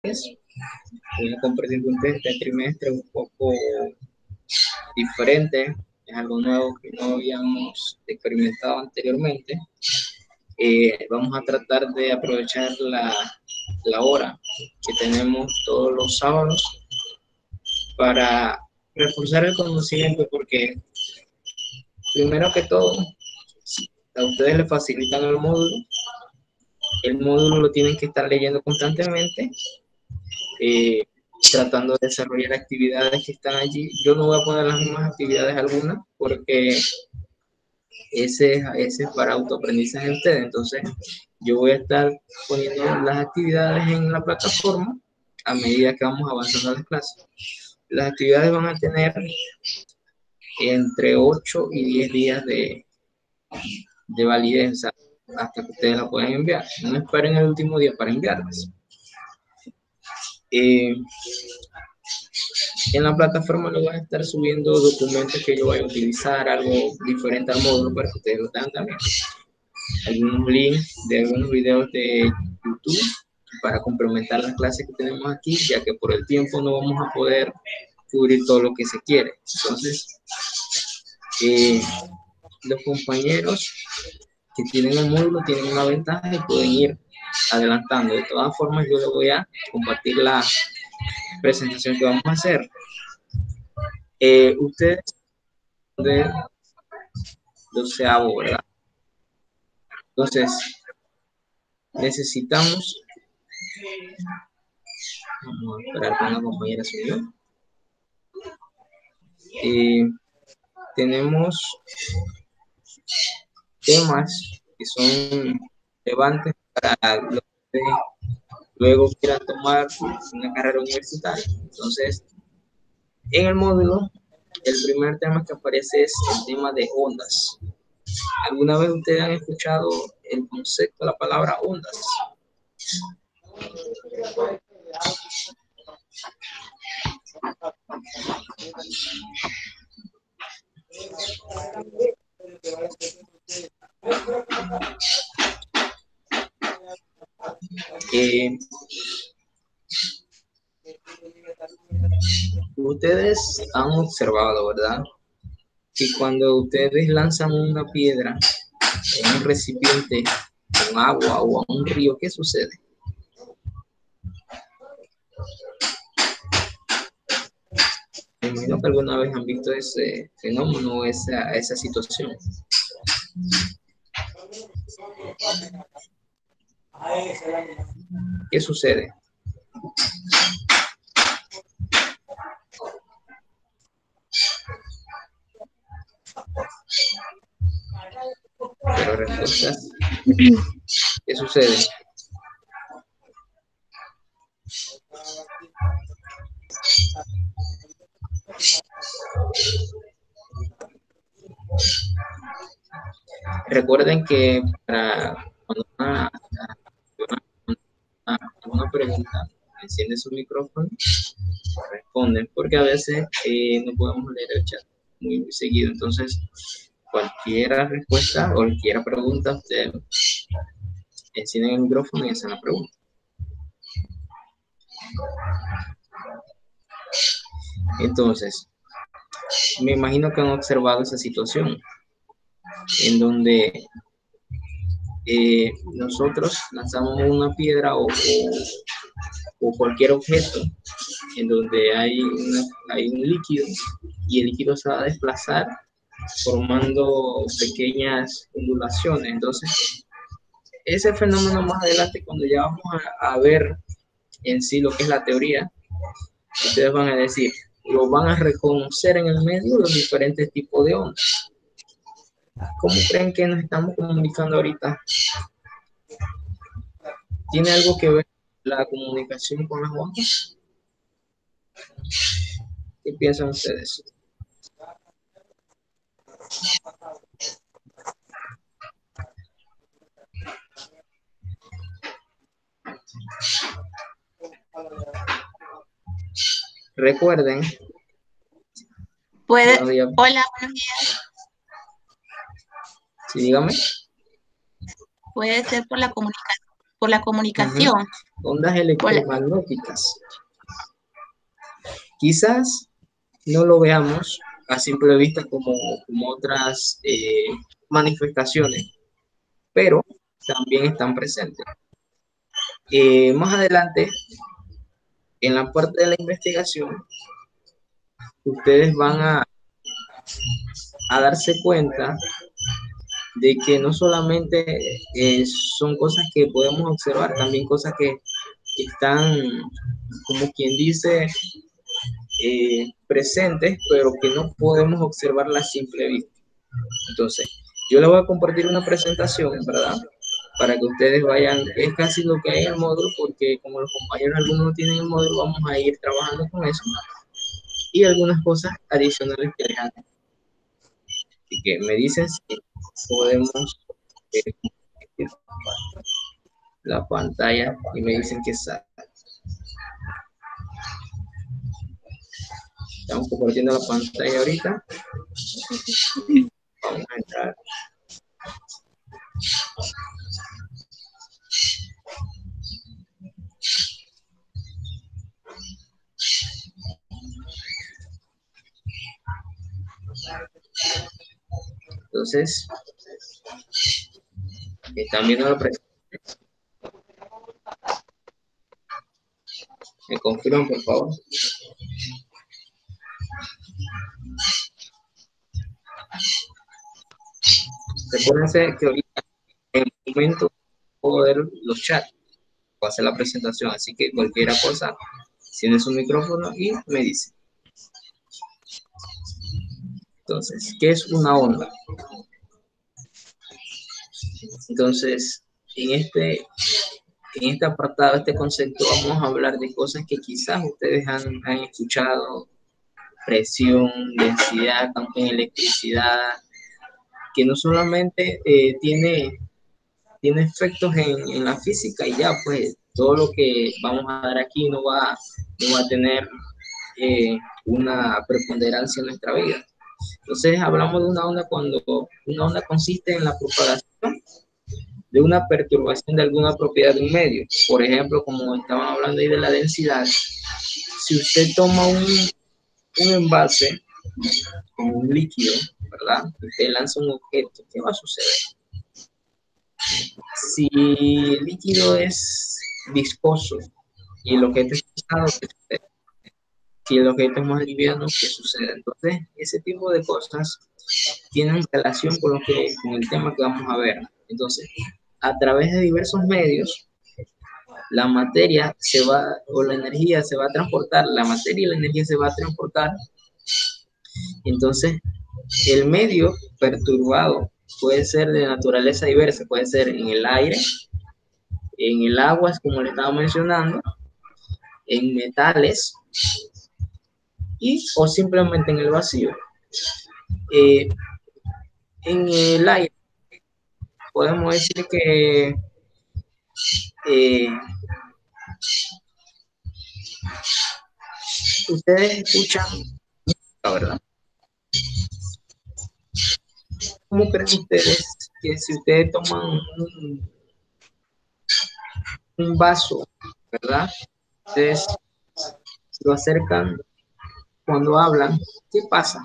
Voy a compartir con ustedes este trimestre un poco diferente, es algo nuevo que no habíamos experimentado anteriormente. Vamos a tratar de aprovechar la hora que tenemos todos los sábados para reforzar el conocimiento, porque primero que todo, a ustedes les facilitan el módulo lo tienen que estar leyendo constantemente, eh, tratando de desarrollar actividades que están allí. Yo no voy a poner las mismas actividades algunas porque ese es para autoaprendizaje de ustedes. Entonces, yo voy a estar poniendo las actividades en la plataforma a medida que vamos avanzando en las clases. Las actividades van a tener entre 8 y 10 días de validez hasta que ustedes la puedan enviar. No esperen el último día para enviarlas. En la plataforma le voy a estar subiendo documentos que yo voy a utilizar, algo diferente al módulo para que ustedes lo tengan también. Algunos links de algunos videos de YouTube para complementar las clases que tenemos aquí, ya que por el tiempo no vamos a poder cubrir todo lo que se quiere. Entonces, los compañeros que tienen el módulo tienen una ventaja y pueden ir adelantando. De todas formas, yo les voy a compartir la presentación que vamos a hacer. Ustedes de doceavo, ¿verdad? Entonces, necesitamos, vamos a esperar con la compañera suya. Tenemos temas que son relevantes para los que luego quieran tomar una carrera universitaria. Entonces, en el módulo, el primer tema que aparece es el tema de ondas. ¿Alguna vez ustedes han escuchado el concepto, la palabra ondas? Ustedes han observado, ¿verdad? Que cuando ustedes lanzan una piedra en un recipiente con agua o a un río, ¿qué sucede? Me imagino que alguna vez han visto ese fenómeno, esa situación. ¿Qué sucede? Pero respuestas, ¿qué sucede? Recuerden que para cuando una pregunta enciende su micrófono, responden, porque a veces no podemos leer el chat muy seguido. Entonces, cualquier respuesta o cualquier pregunta, usted encienden el micrófono y hacen la pregunta. Entonces, me imagino que han observado esa situación en donde nosotros lanzamos una piedra o cualquier objeto en donde hay un líquido y el líquido se va a desplazar formando pequeñas ondulaciones. Entonces, ese fenómeno más adelante, cuando ya vamos a ver en sí lo que es la teoría, ustedes van a decir, lo van a reconocer en el medio los diferentes tipos de ondas. ¿Cómo creen que nos estamos comunicando ahorita? ¿Tiene algo que ver la comunicación con las ondas? ¿Qué piensan ustedes? Recuerden. Hola, buenos días. Sí, dígame. Puede ser por la comunicación. por la comunicación. Ondas electromagnéticas. Quizás no lo veamos a simple vista como otras manifestaciones, pero también están presentes. Más adelante, en la parte de la investigación, ustedes van a darse cuenta de que no solamente son cosas que podemos observar, también cosas que están, como quien dice, presentes, pero que no podemos observar a simple vista. Entonces, yo les voy a compartir una presentación, ¿verdad? Para que ustedes vayan, es casi lo que hay en el módulo, porque como los compañeros algunos no tienen el módulo, vamos a ir trabajando con eso y algunas cosas adicionales que les hagan. Así que me dicen si podemos la pantalla y me dicen que sale. Estamos compartiendo la pantalla ahorita. Vamos a entrar. Entonces, están viendo la presentación. ¿Me confirman, por favor? Recuérdense que ahorita en el momento puedo ver los chats, puedo hacer la presentación, así que cualquier cosa, tiene su micrófono y me dice. Entonces, ¿qué es una onda? Entonces, en este apartado, este concepto, vamos a hablar de cosas que quizás ustedes han escuchado: presión, densidad, campo en electricidad, que no solamente tiene efectos en la física y ya, pues todo lo que vamos a dar aquí no va a tener una preponderancia en nuestra vida. Entonces hablamos de una onda cuando una onda consiste en la propagación de una perturbación de alguna propiedad de un medio. Por ejemplo, como estaban hablando ahí de la densidad, si usted toma un envase con un líquido, ¿verdad? Usted lanza un objeto, ¿qué va a suceder? Si el líquido es viscoso y el objeto es pesado, ¿qué sucede? Si el objeto es más liviano, ¿qué sucede? Entonces, ese tipo de cosas tienen relación con el tema que vamos a ver. Entonces, a través de diversos medios, la materia o la energía se va a transportar, la materia y la energía se va a transportar. Entonces, el medio perturbado puede ser de naturaleza diversa, puede ser en el aire, en el agua, como le estaba mencionando, en metales o simplemente en el vacío. En el aire podemos decir que ustedes escuchan, la verdad. ¿Cómo creen ustedes que si ustedes toman un vaso, ¿verdad? Ustedes lo acercan cuando hablan, ¿qué pasa?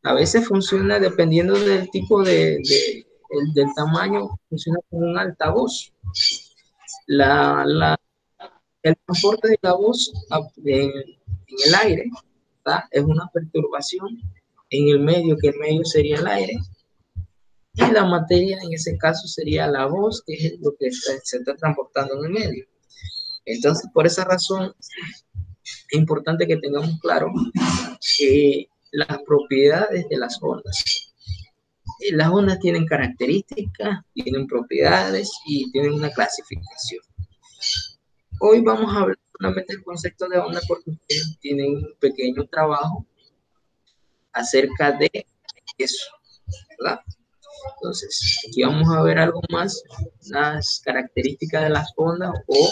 A veces funciona dependiendo del tipo del tamaño, funciona como un altavoz. El transporte de la voz en el aire, ¿verdad? Es una perturbación en el medio, que el medio sería el aire, y la materia en ese caso sería la voz, que es lo que se está transportando en el medio. Entonces, por esa razón, es importante que tengamos claro las propiedades de las ondas. Las ondas tienen características, tienen propiedades y tienen una clasificación. Hoy vamos a hablar solamente del concepto de onda porque ustedes tienen un pequeño trabajo acerca de eso, ¿verdad? Entonces, aquí vamos a ver algo más, las características de las ondas o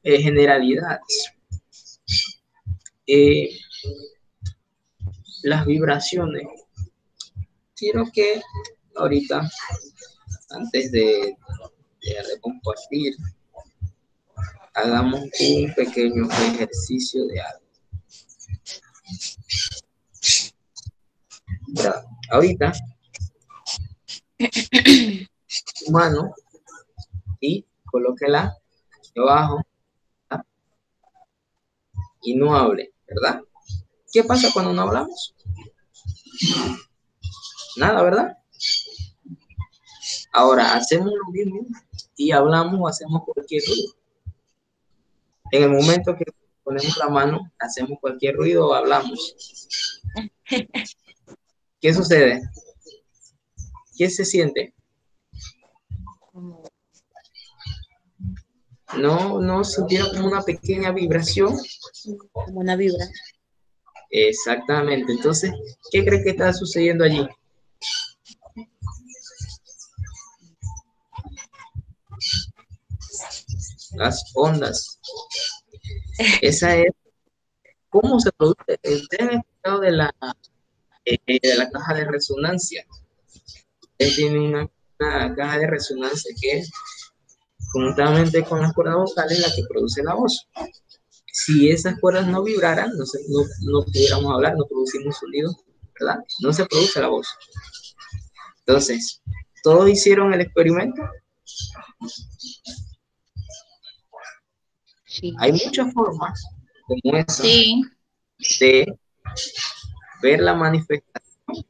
generalidades. Las vibraciones. Quiero que ahorita antes de compartir, hagamos un pequeño ejercicio de algo. Ya, ahorita, su mano y colóquela aquí abajo, ¿verdad? Y no hable, ¿verdad? ¿Qué pasa cuando no hablamos? Nada, ¿verdad? Ahora, hacemos lo mismo y hablamos o hacemos cualquier ruido. En el momento que ponemos la mano, hacemos cualquier ruido o hablamos. ¿Qué sucede? ¿Qué se siente? No sintieron como una pequeña vibración. Como una vibra. Exactamente. Entonces, ¿qué crees que está sucediendo allí? Las ondas. Esa es cómo se produce. Ustedes han escuchado de la caja de resonancia. Ustedes tienen una caja de resonancia que es conjuntamente con las cuerdas vocales la que produce la voz. Si esas cuerdas no vibraran, no pudiéramos hablar, no producimos sonido, ¿verdad? No se produce la voz. Entonces, ¿todos hicieron el experimento? Sí. Hay muchas formas como esa Sí. de ver la manifestación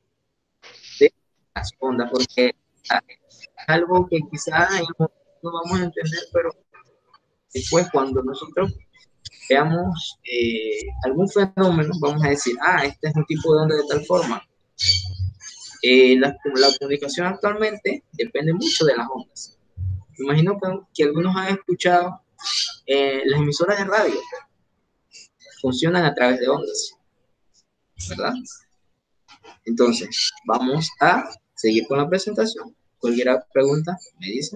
de las ondas, porque es algo que quizás no vamos a entender, pero después cuando nosotros veamos algún fenómeno, vamos a decir, este es un tipo de onda de tal forma. La comunicación actualmente depende mucho de las ondas. Me imagino que algunos han escuchado las emisoras de radio funcionan a través de ondas, ¿verdad? Entonces, vamos a seguir con la presentación. Cualquier pregunta me dice.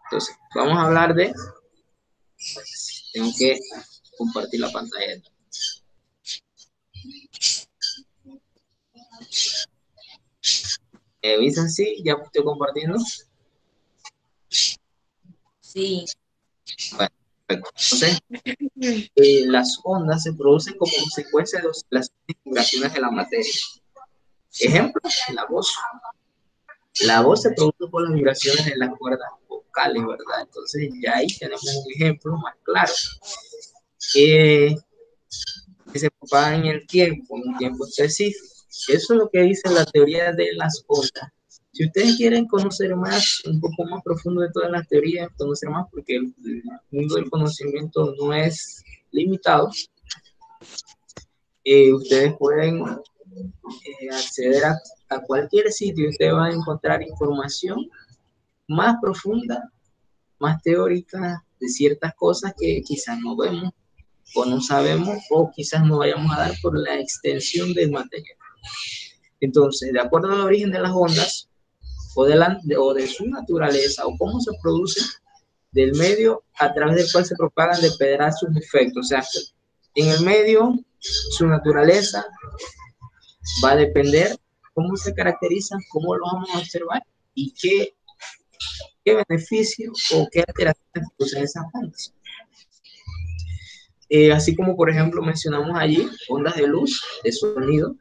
Entonces, vamos a hablar de... Tengo que compartir la pantalla. ¿Avisan si ya estoy compartiendo? Sí. Bueno, perfecto. Entonces, las ondas se producen como consecuencia de las vibraciones de la materia. Ejemplo, la voz. La voz se produce por las vibraciones de las cuerdas vocales, ¿verdad? Entonces ya ahí tenemos un ejemplo más claro. Que se propagan en el tiempo, en un tiempo específico. Eso es lo que dice la teoría de las ondas. Si ustedes quieren conocer más, un poco más profundo de todas las teorías, conocer más, porque el mundo del conocimiento no es limitado, ustedes pueden acceder a cualquier sitio y ustedes van a encontrar información más profunda, más teórica de ciertas cosas que quizás no vemos o no sabemos o quizás no vayamos a dar por la extensión del material. Entonces, de acuerdo al origen de las ondas o de su naturaleza o cómo se produce del medio a través del cual se propagan, dependerá sus efectos. O sea, en el medio, su naturaleza va a depender cómo se caracterizan, cómo lo vamos a observar y qué beneficio o qué alteraciones producen esas ondas. Así como, por ejemplo, mencionamos allí ondas de luz, de sonido.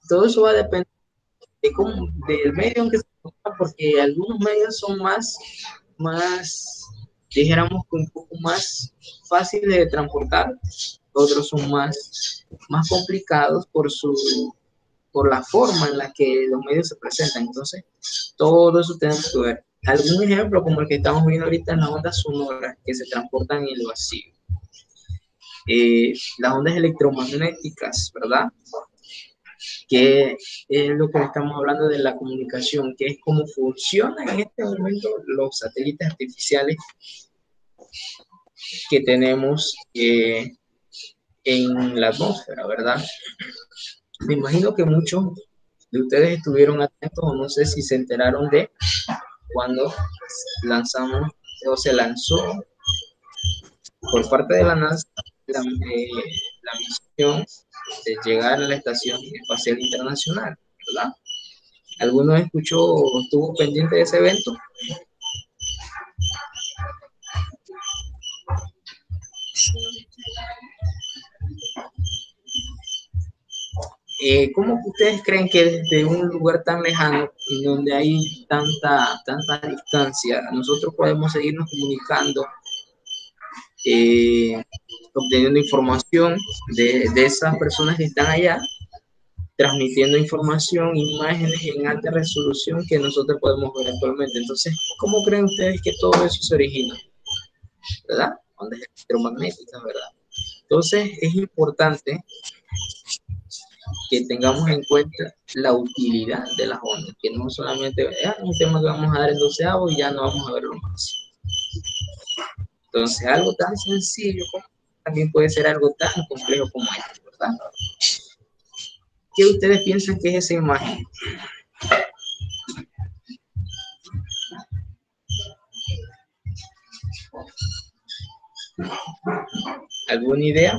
Todo eso va a depender del medio en que se encuentra, porque algunos medios son dijéramos que un poco más fáciles de transportar, otros son más complicados por la forma en la que los medios se presentan. Entonces, todo eso tenemos que ver. Algún ejemplo como el que estamos viendo ahorita en las ondas sonoras que se transportan en el vacío. Las ondas electromagnéticas, ¿verdad? Que es lo que estamos hablando de la comunicación, que es cómo funcionan en este momento los satélites artificiales que tenemos en la atmósfera, ¿verdad? Me imagino que muchos de ustedes estuvieron atentos o no sé si se enteraron de cuando lanzamos o se lanzó por parte de la NASA la misión de llegar a la Estación Espacial Internacional, ¿verdad? ¿Alguno escuchó o estuvo pendiente de ese evento? ¿Cómo que ustedes creen que desde un lugar tan lejano y donde hay tanta distancia, nosotros podemos seguirnos comunicando, eh, obteniendo información de esas personas que están allá, transmitiendo información, imágenes en alta resolución que nosotros podemos ver actualmente? Entonces, ¿cómo creen ustedes que todo eso se origina? ¿Verdad? Ondas electromagnéticas, ¿verdad? Entonces, es importante que tengamos en cuenta la utilidad de las ondas, que no solamente es un tema que vamos a dar en doceavo y ya no vamos a verlo más. Entonces, algo tan sencillo como también puede ser algo tan complejo como esto, ¿verdad? ¿Qué ustedes piensan que es esa imagen? ¿Alguna idea?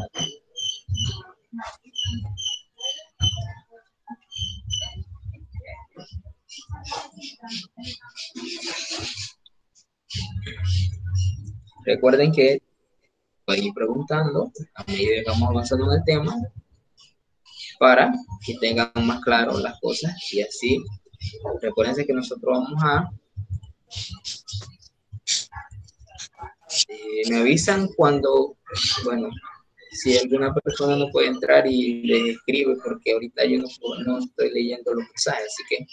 Recuerden que pueden ir preguntando a medida que vamos avanzando en el tema para que tengan más claro las cosas y así recuérdense que nosotros vamos a me avisan cuando, bueno, si alguna persona no puede entrar y les escribe porque ahorita yo no estoy leyendo los mensajes, así que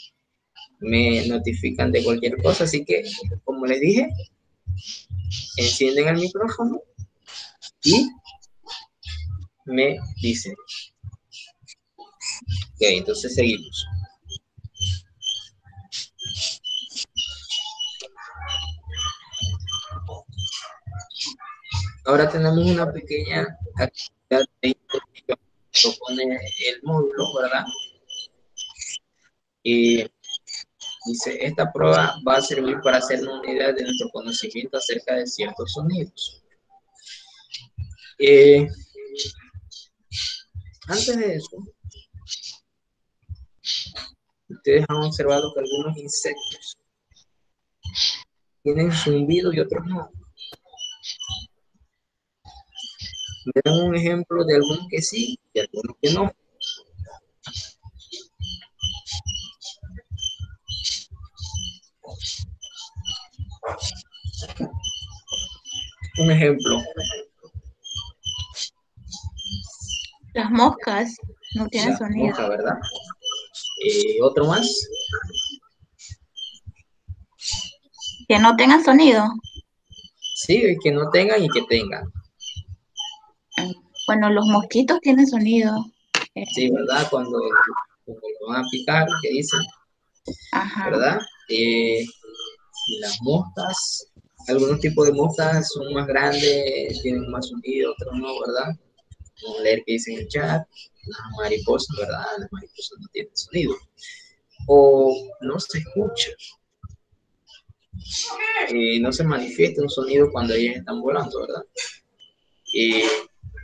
me notifican de cualquier cosa, así que como les dije, encienden el micrófono y me dicen. Ok, entonces seguimos. Ahora tenemos una pequeña actividad de introducción que propone el módulo, ¿verdad? Y dice, esta prueba va a servir para hacernos una idea de nuestro conocimiento acerca de ciertos sonidos. Antes de eso, ustedes han observado que algunos insectos tienen zumbido y otros no. Me dan un ejemplo de algunos que sí y algunos que no. Un ejemplo. Las moscas no tienen La sonido. mosca, ¿verdad? Otro más. Que no tengan sonido. Sí, que no tengan y que tengan. Bueno, los mosquitos tienen sonido. Sí, ¿verdad? Cuando lo van a picar, que dicen, Ajá. ¿verdad? Las moscas, algunos tipos de moscas son más grandes, tienen más sonido, otros no, ¿verdad? Vamos a leer qué dice en el chat. Las mariposas, ¿verdad? Las mariposas no tienen sonido. O no se escucha. No se manifiesta un sonido cuando ellas están volando, ¿verdad?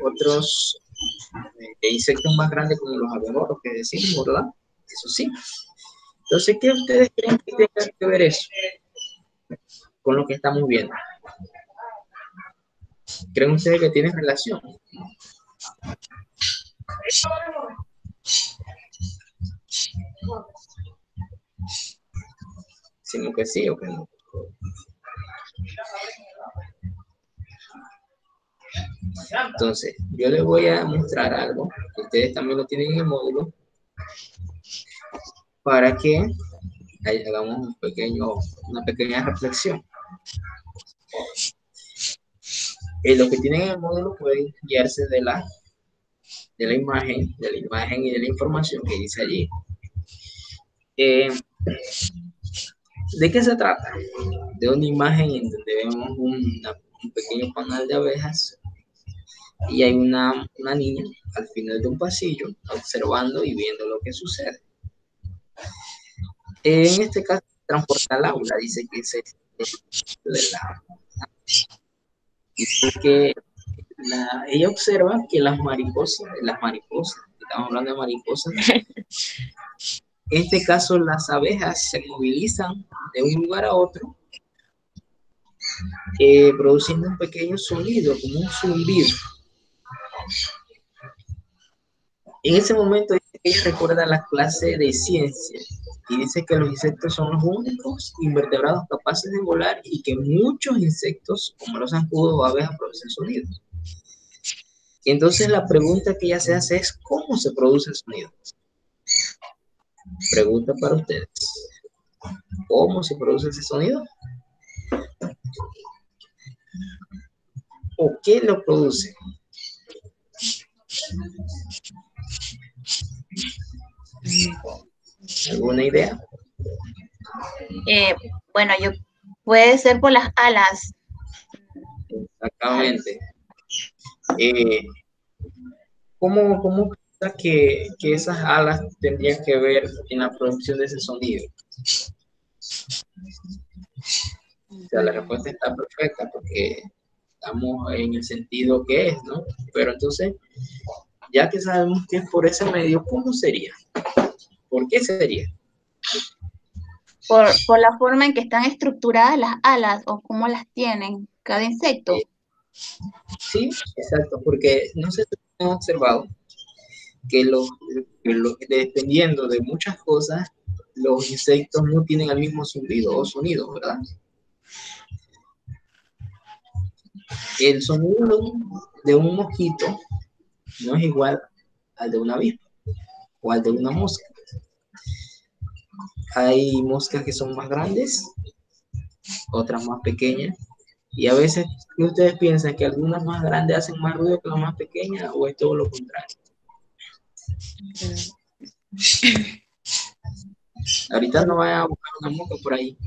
Otros insectos más grandes como los abejorros que decimos, ¿verdad? Eso sí. Entonces, ¿qué ustedes creen que tenga que ver eso con lo que estamos viendo? ¿Creen ustedes que tiene relación? Sino que sí o que no. Entonces, yo les voy a mostrar algo, que ustedes también lo tienen en el módulo, para que hagamos una pequeña reflexión. Lo que tienen en el módulo pueden guiarse de la imagen y de la información que dice allí. ¿De qué se trata? De una imagen en donde vemos un pequeño panal de abejas y hay una niña al final de un pasillo observando y viendo lo que sucede. En este caso, transporta al aula, dice que es que ella observa que las mariposas, estamos hablando de mariposas, En este caso, las abejas se movilizan de un lugar a otro, produciendo un pequeño sonido, como un zumbido. En ese momento ella recuerda la clase de ciencia y dice que los insectos son los únicos invertebrados capaces de volar y que muchos insectos, como los zancudos o abejas, producen sonidos. Entonces la pregunta que ella se hace es ¿cómo se produce el sonido? Pregunta para ustedes. ¿Cómo se produce ese sonido? ¿O qué lo produce? ¿Alguna idea? Bueno, puede ser por las alas. Exactamente. ¿Cómo piensa que esas alas tendrían que ver en la producción de ese sonido? O sea, la respuesta está perfecta porque estamos en el sentido que es, ¿no? Pero entonces, ya que sabemos que es por ese medio, ¿cómo sería? ¿Por qué sería? Por la forma en que están estructuradas las alas o cómo las tienen cada insecto. Sí, exacto, porque no sé si han observado que dependiendo de muchas cosas, los insectos no tienen el mismo zumbido o sonido, ¿verdad? El sonido de un mosquito no es igual al de una avispa o al de una mosca. Hay moscas que son más grandes, otras más pequeñas, y a veces ustedes piensan que algunas más grandes hacen más ruido que las más pequeñas, o es todo lo contrario. Ahorita no vayan a buscar una mosca por ahí.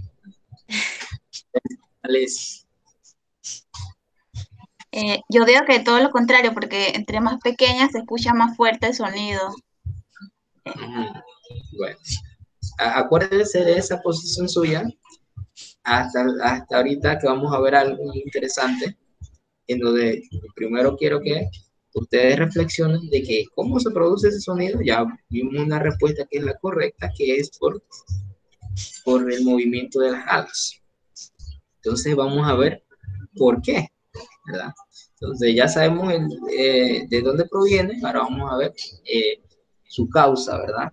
Yo veo que todo lo contrario, porque entre más pequeñas se escucha más fuerte el sonido. Bueno, acuérdense de esa posición suya hasta ahorita, que vamos a ver algo muy interesante, en donde primero quiero que ustedes reflexionen de que cómo se produce ese sonido. Ya vimos una respuesta que es la correcta, que es por el movimiento de las alas. Entonces vamos a ver por qué, ¿verdad? Entonces ya sabemos de dónde proviene, ahora vamos a ver su causa, ¿verdad?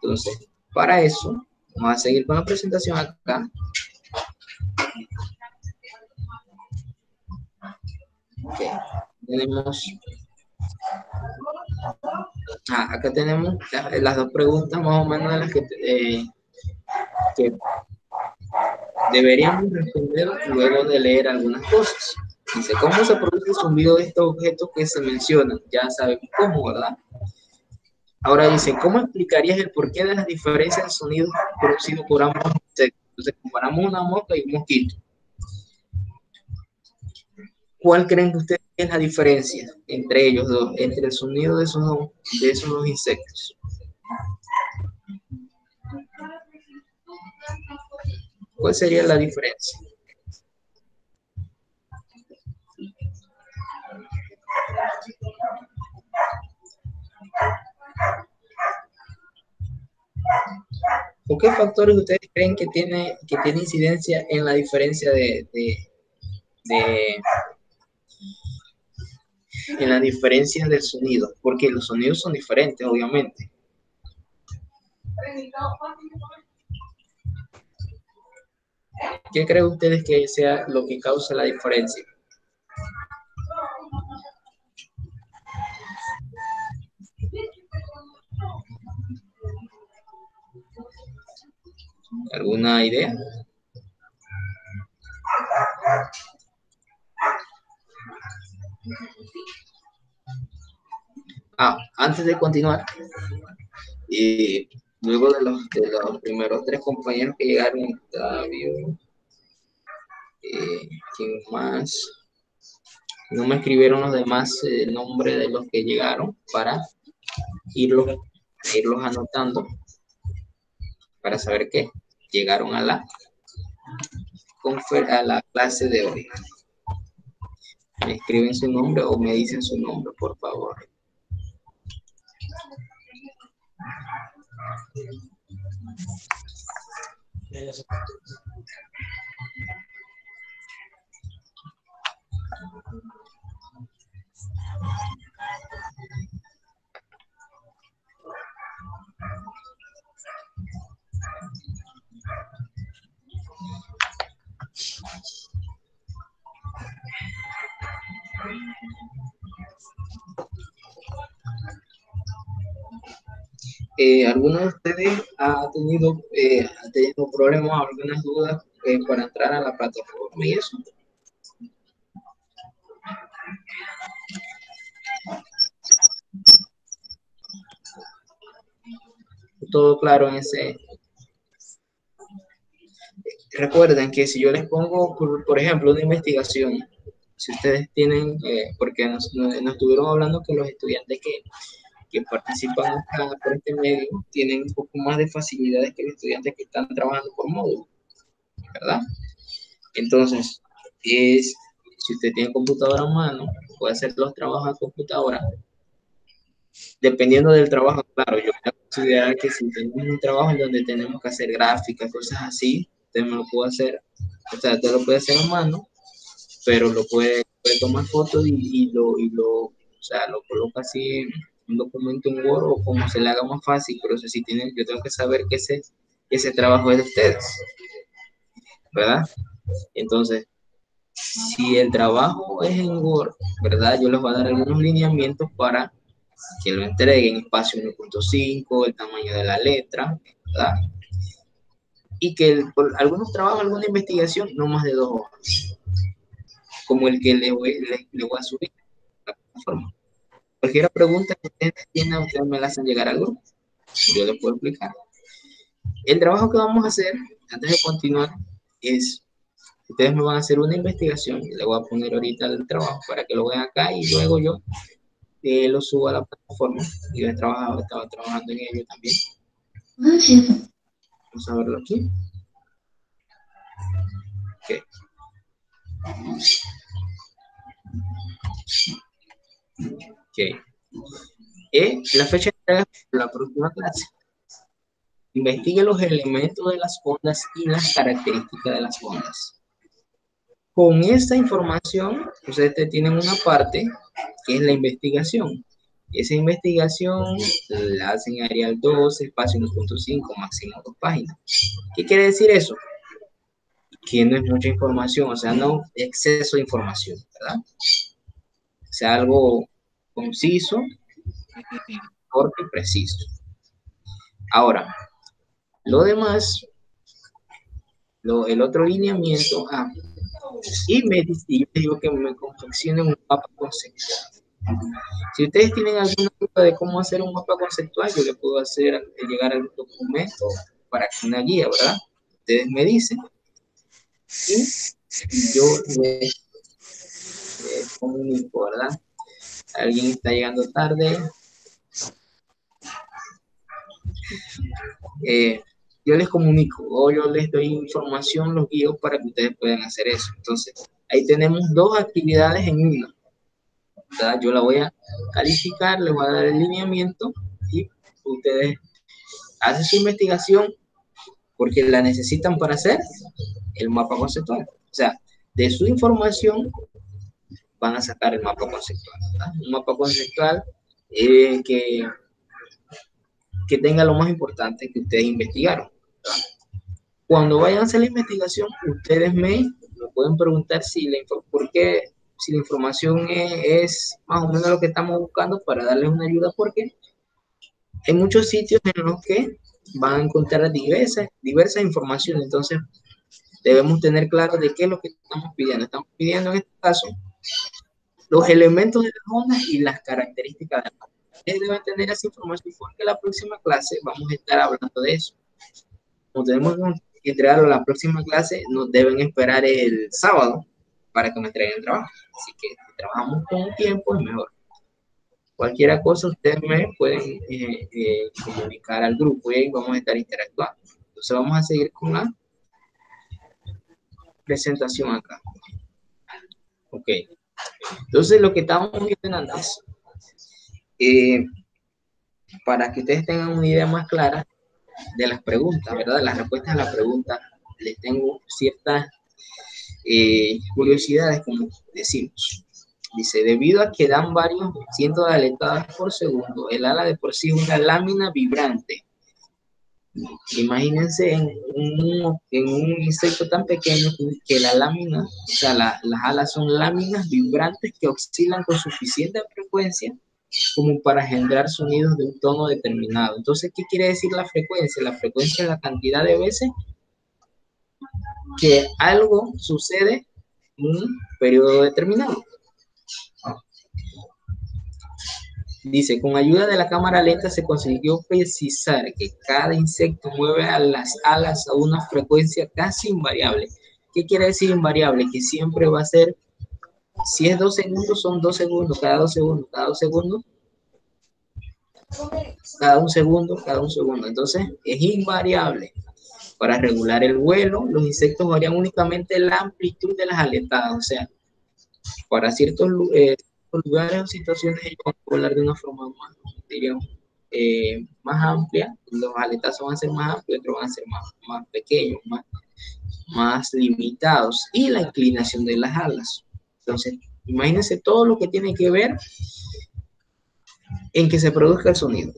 Entonces, para eso, vamos a seguir con la presentación acá. Okay. Tenemos, acá tenemos las dos preguntas más o menos de las que deberíamos responder luego de leer algunas cosas. Dice, ¿cómo se produce el zumbido de estos objetos que se mencionan? Ya sabemos cómo, ¿verdad? Ahora dice, ¿cómo explicarías el porqué de las diferencias de sonidos producidos por ambos insectos? Entonces, comparamos una mosca y un mosquito. ¿Cuál creen que ustedes es la diferencia entre ellos dos, entre el sonido de esos dos insectos? ¿Cuál sería la diferencia? ¿O qué factores ustedes creen que tiene incidencia en la diferencia en las diferencias del sonido? Porque los sonidos son diferentes, obviamente. ¿Qué creen ustedes que sea lo que causa la diferencia? ¿Alguna idea? Antes de continuar, y luego de los primeros tres compañeros que llegaron, Octavio, ¿quién más? No me escribieron los demás el nombre de los que llegaron para irlos anotando, para saber que llegaron a la clase de hoy. Me escriben su nombre o me dicen su nombre, por favor. ¿Alguno de ustedes ha tenido problemas o algunas dudas para entrar a la plataforma y eso? Todo claro en ese. Recuerden que si yo les pongo, por ejemplo, una investigación, si ustedes tienen, porque nos estuvieron hablando que los estudiantes que participan acá por este medio tienen un poco más de facilidades que los estudiantes que están trabajando por módulo, ¿verdad? Entonces, si usted tiene computadora a mano, puede hacer los trabajos a computadora. Dependiendo del trabajo, claro, yo voy a considerar que si tenemos un trabajo en donde tenemos que hacer gráficas, cosas así, usted me lo puede hacer, o sea, usted lo puede hacer a mano, pero puede tomar fotos o sea, lo coloca así en un documento en Word o como se le haga más fácil, pero eso sí yo tengo que saber que ese trabajo es de ustedes, ¿verdad? Entonces, si el trabajo es en Word, ¿verdad? Yo les voy a dar algunos lineamientos para que lo entreguen, espacio 1.5, el tamaño de la letra, ¿verdad? Y que por algunos trabajos, alguna investigación, no más de 2 hojas, como el que le voy a subir a la plataforma. Cualquier pregunta que ustedes tengan, ustedes me la hacen llegar al grupo, yo les puedo explicar. El trabajo que vamos a hacer, antes de continuar, es, ustedes me van a hacer una investigación, y le voy a poner ahorita el trabajo para que lo vean acá y luego yo lo subo a la plataforma. Yo estaba trabajando en ello también. Vamos a verlo aquí. Okay. Okay. La fecha de entrega de la próxima clase. Investigue los elementos de las ondas y las características de las ondas. Con esta información, ustedes tienen una parte que es la investigación. Esa investigación la hacen en Arial 2, espacio 1.5, máximo 2 páginas. ¿Qué quiere decir eso? Que no es mucha información, o sea, no exceso de información, ¿verdad? O sea, algo conciso, corto y preciso. Ahora, lo demás, el otro lineamiento, y yo digo que me confeccionen un mapa conceptual. Si ustedes tienen alguna duda de cómo hacer un mapa conceptual, yo les puedo hacer llegar al documento para una guía, ¿verdad? Ustedes me dicen y yo les comunico, ¿verdad? Alguien está llegando tarde. Yo les comunico o yo les doy información, los guío para que ustedes puedan hacer eso. Entonces, ahí tenemos 2 actividades en una, ¿verdad? Yo la voy a calificar, les voy a dar el lineamiento y ustedes hacen su investigación porque la necesitan para hacer el mapa conceptual. O sea, de su información van a sacar el mapa conceptual, ¿verdad? Un mapa conceptual que tenga lo más importante que ustedes investigaron, ¿verdad? Cuando vayan a hacer la investigación, ustedes me pueden preguntar por qué, si la información es más o menos lo que estamos buscando para darles una ayuda, porque hay muchos sitios en los que van a encontrar diversas informaciones, entonces debemos tener claro de qué es lo que estamos pidiendo. Estamos pidiendo en este caso los elementos de las ondas y las características de las ondas. Ustedes deben tener esa información porque en la próxima clase vamos a estar hablando de eso. Como tenemos que entregar a la próxima clase, nos deben esperar el sábado para que me entreguen el trabajo. Así que si trabajamos con tiempo es mejor. Cualquier cosa ustedes me pueden comunicar al grupo y ahí vamos a estar interactuando. Entonces vamos a seguir con la presentación acá. Ok. Entonces lo que estábamos viendo antes, para que ustedes tengan una idea más clara de las preguntas, ¿verdad? Las respuestas a las preguntas, les tengo ciertas curiosidades, como decimos. Dice, debido a que dan varios cientos de aletadas por segundo, el ala de por sí es una lámina vibrante. Imagínense en un insecto tan pequeño que la lámina, o sea, las alas son láminas vibrantes que oscilan con suficiente frecuencia como para generar sonidos de un tono determinado. Entonces, ¿qué quiere decir la frecuencia? La frecuencia es la cantidad de veces que algo sucede en un periodo determinado. Dice, con ayuda de la cámara lenta se consiguió precisar que cada insecto mueve a las alas a una frecuencia casi invariable. ¿Qué quiere decir invariable? Que siempre va a ser, si es 2 segundos, son 2 segundos, cada 2 segundos, cada 2 segundos, cada un segundo, cada un segundo. Entonces, es invariable. Para regular el vuelo, los insectos varían únicamente la amplitud de las aletadas. O sea, para ciertos lugares o situaciones ellos van a volar de una forma más, digamos, más amplia, los aletazos van a ser más amplios, otros van a ser más pequeños, más limitados, y la inclinación de las alas. Entonces, imagínense todo lo que tiene que ver en que se produzca el sonido.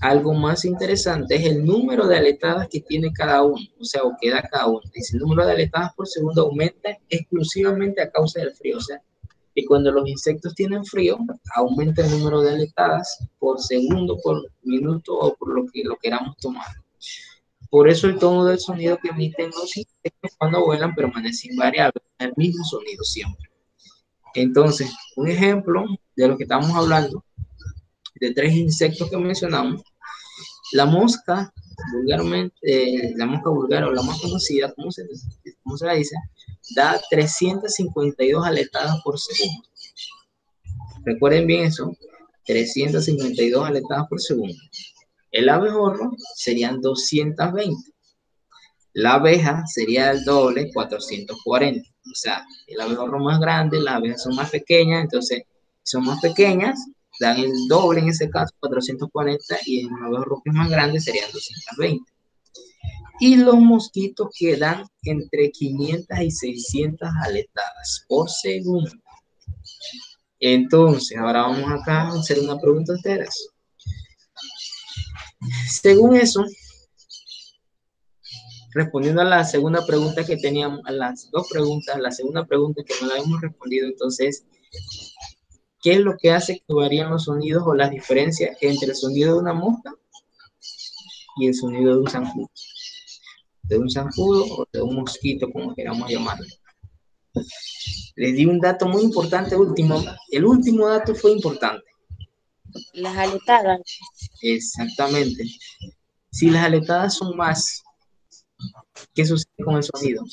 Algo más interesante es el número de aletadas que tiene cada uno, o sea, o que da cada uno. Dice, el número de aletadas por segundo aumenta exclusivamente a causa del frío, o sea, y cuando los insectos tienen frío, aumenta el número de aletadas por segundo, por minuto o por lo que lo queramos tomar. Por eso el tono del sonido que emiten los insectos cuando vuelan permanece invariable, el mismo sonido siempre. Entonces, un ejemplo de lo que estamos hablando, de 3 insectos que mencionamos, la mosca, vulgarmente, la mosca vulgar o la más conocida, ¿cómo se la dice? Da 352 aletadas por segundo. Recuerden bien eso, 352 aletadas por segundo. El abejorro serían 220. La abeja sería el doble, 440. O sea, el abejorro más grande, las abejas son más pequeñas, entonces son más pequeñas, dan el doble en ese caso, 440, y en un abejorro que es más grande serían 220. Y los mosquitos que dan entre 500 y 600 aletadas por segundo. Entonces, ahora vamos acá a hacer una pregunta a ustedes. Según eso, respondiendo a la segunda pregunta que teníamos, a las 2 preguntas, la segunda pregunta que no la hemos respondido, entonces, ¿qué es lo que hace que varíen los sonidos o las diferencias entre el sonido de una mosca y el sonido de un zancudo? De un zancudo o de un mosquito, como queramos llamarlo. Les di un dato muy importante último. El último dato fue importante. Las aletadas. Exactamente. Si las aletadas son más, ¿qué sucede con el sonido?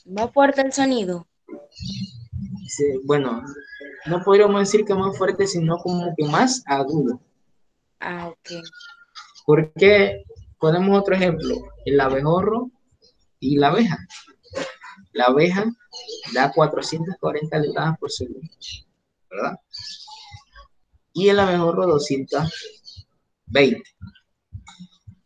Más fuerte el sonido. Bueno, no podríamos decir que más fuerte, sino como que más agudo. Ah, ok. Porque ponemos otro ejemplo, el abejorro y la abeja. La abeja da 440 aletadas por segundo, ¿verdad? Y el abejorro 220.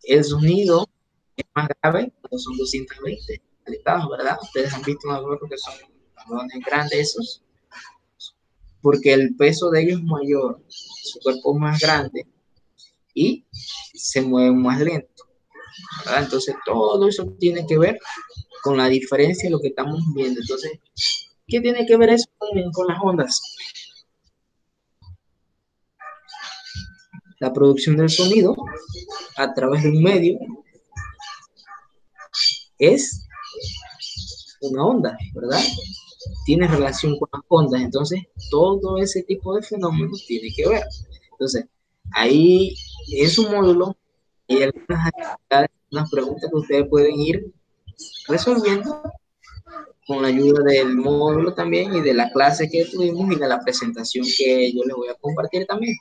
El sonido es más grave cuando son 220 aletadas, ¿verdad? Ustedes han visto un abejorro que son abejorros grandes esos, porque el peso de ellos es mayor, su cuerpo es más grande y se mueven más lento, ¿verdad? Entonces todo eso tiene que ver con la diferencia de lo que estamos viendo. Entonces, ¿qué tiene que ver eso con las ondas? La producción del sonido a través de un medio es una onda, ¿verdad? Tiene relación con las ondas, entonces todo ese tipo de fenómenos tiene que ver. Entonces, ahí en su módulo hay algunas actividades, unas preguntas que ustedes pueden ir resolviendo con la ayuda del módulo también y de la clase que tuvimos y de la presentación que yo les voy a compartir también.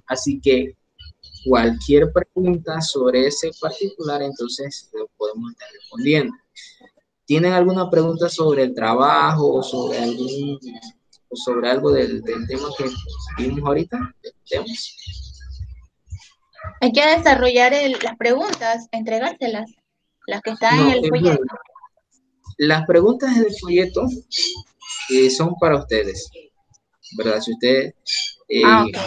Así que cualquier pregunta sobre ese particular, entonces lo podemos estar respondiendo. ¿Tienen alguna pregunta sobre el trabajo o sobre algo del tema que vimos ahorita? ¿Tenemos? Hay que desarrollar las preguntas, entregárselas, las que están en No, el bueno, folleto. las preguntas del folleto son para ustedes, ¿verdad? Si usted, Ah, eh, ok.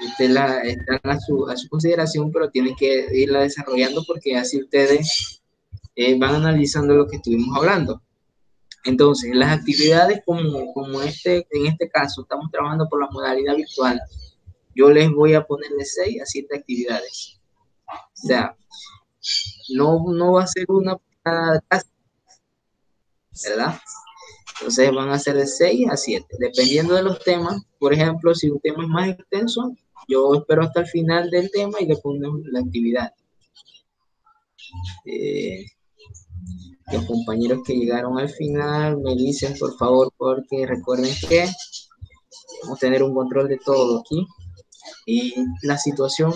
usted están a su consideración, pero tienen que irla desarrollando porque así ustedes van analizando lo que estuvimos hablando. Entonces, las actividades como en este caso, estamos trabajando por la modalidad virtual, yo les voy a poner de 6 a 7 actividades. O sea, no va a ser una por cada clase, ¿verdad? Entonces van a ser de 6 a 7, dependiendo de los temas. Por ejemplo, si un tema es más extenso, yo espero hasta el final del tema y le pongo la actividad. Los compañeros que llegaron al final me dicen, por favor, porque recuerden que vamos a tener un control de todo aquí y la situación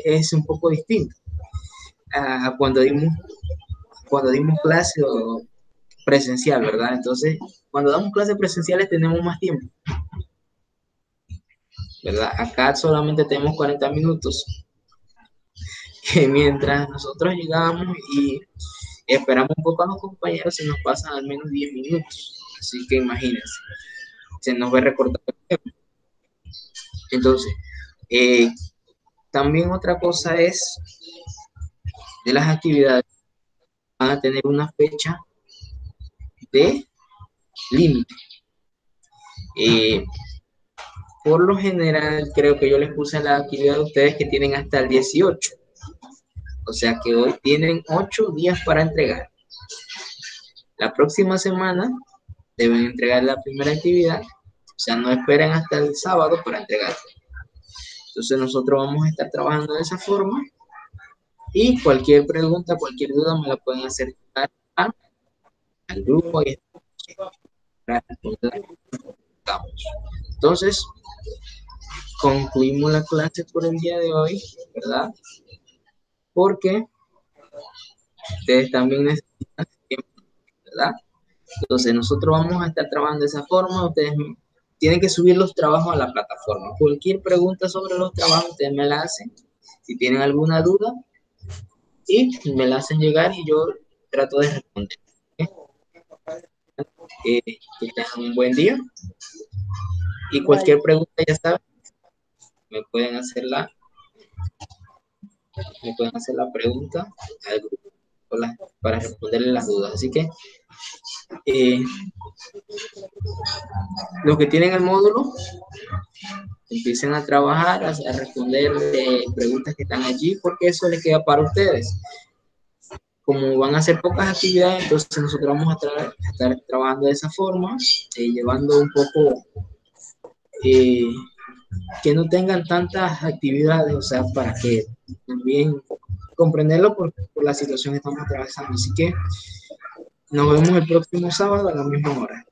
es un poco distinta a cuando dimos clase presencial, ¿verdad? Entonces, cuando damos clases presenciales tenemos más tiempo, ¿verdad? Acá solamente tenemos 40 minutos, que mientras nosotros llegamos y esperamos un poco a los compañeros, se nos pasan al menos 10 minutos. Así que imagínense, se nos ve recortado el tiempo. Entonces, también otra cosa es de las actividades, van a tener una fecha de límite. Por lo general, creo que yo les puse la actividad a ustedes que tienen hasta el 18. O sea que hoy tienen 8 días para entregar. La próxima semana deben entregar la primera actividad. O sea, no esperen hasta el sábado para entregar. Entonces nosotros vamos a estar trabajando de esa forma. Y cualquier pregunta, cualquier duda me la pueden hacer al grupo y para responder. Entonces, concluimos la clase por el día de hoy, ¿verdad? Porque ustedes también necesitan tiempo, ¿verdad? Entonces, nosotros vamos a estar trabajando de esa forma. Ustedes tienen que subir los trabajos a la plataforma. Cualquier pregunta sobre los trabajos, ustedes me la hacen. Si tienen alguna duda, y me la hacen llegar y yo trato de responder. Que tengan un buen día. Y cualquier pregunta, ya saben, me pueden hacer la, pregunta al grupo para responderle las dudas. Así que los que tienen el módulo, empiecen a trabajar, a responder preguntas que están allí, porque eso les queda para ustedes. Como van a hacer pocas actividades, entonces nosotros vamos a estar trabajando de esa forma, llevando un poco, que no tengan tantas actividades, o sea, para que también comprenderlo por la situación que estamos atravesando. Así que nos vemos el próximo sábado a la misma hora.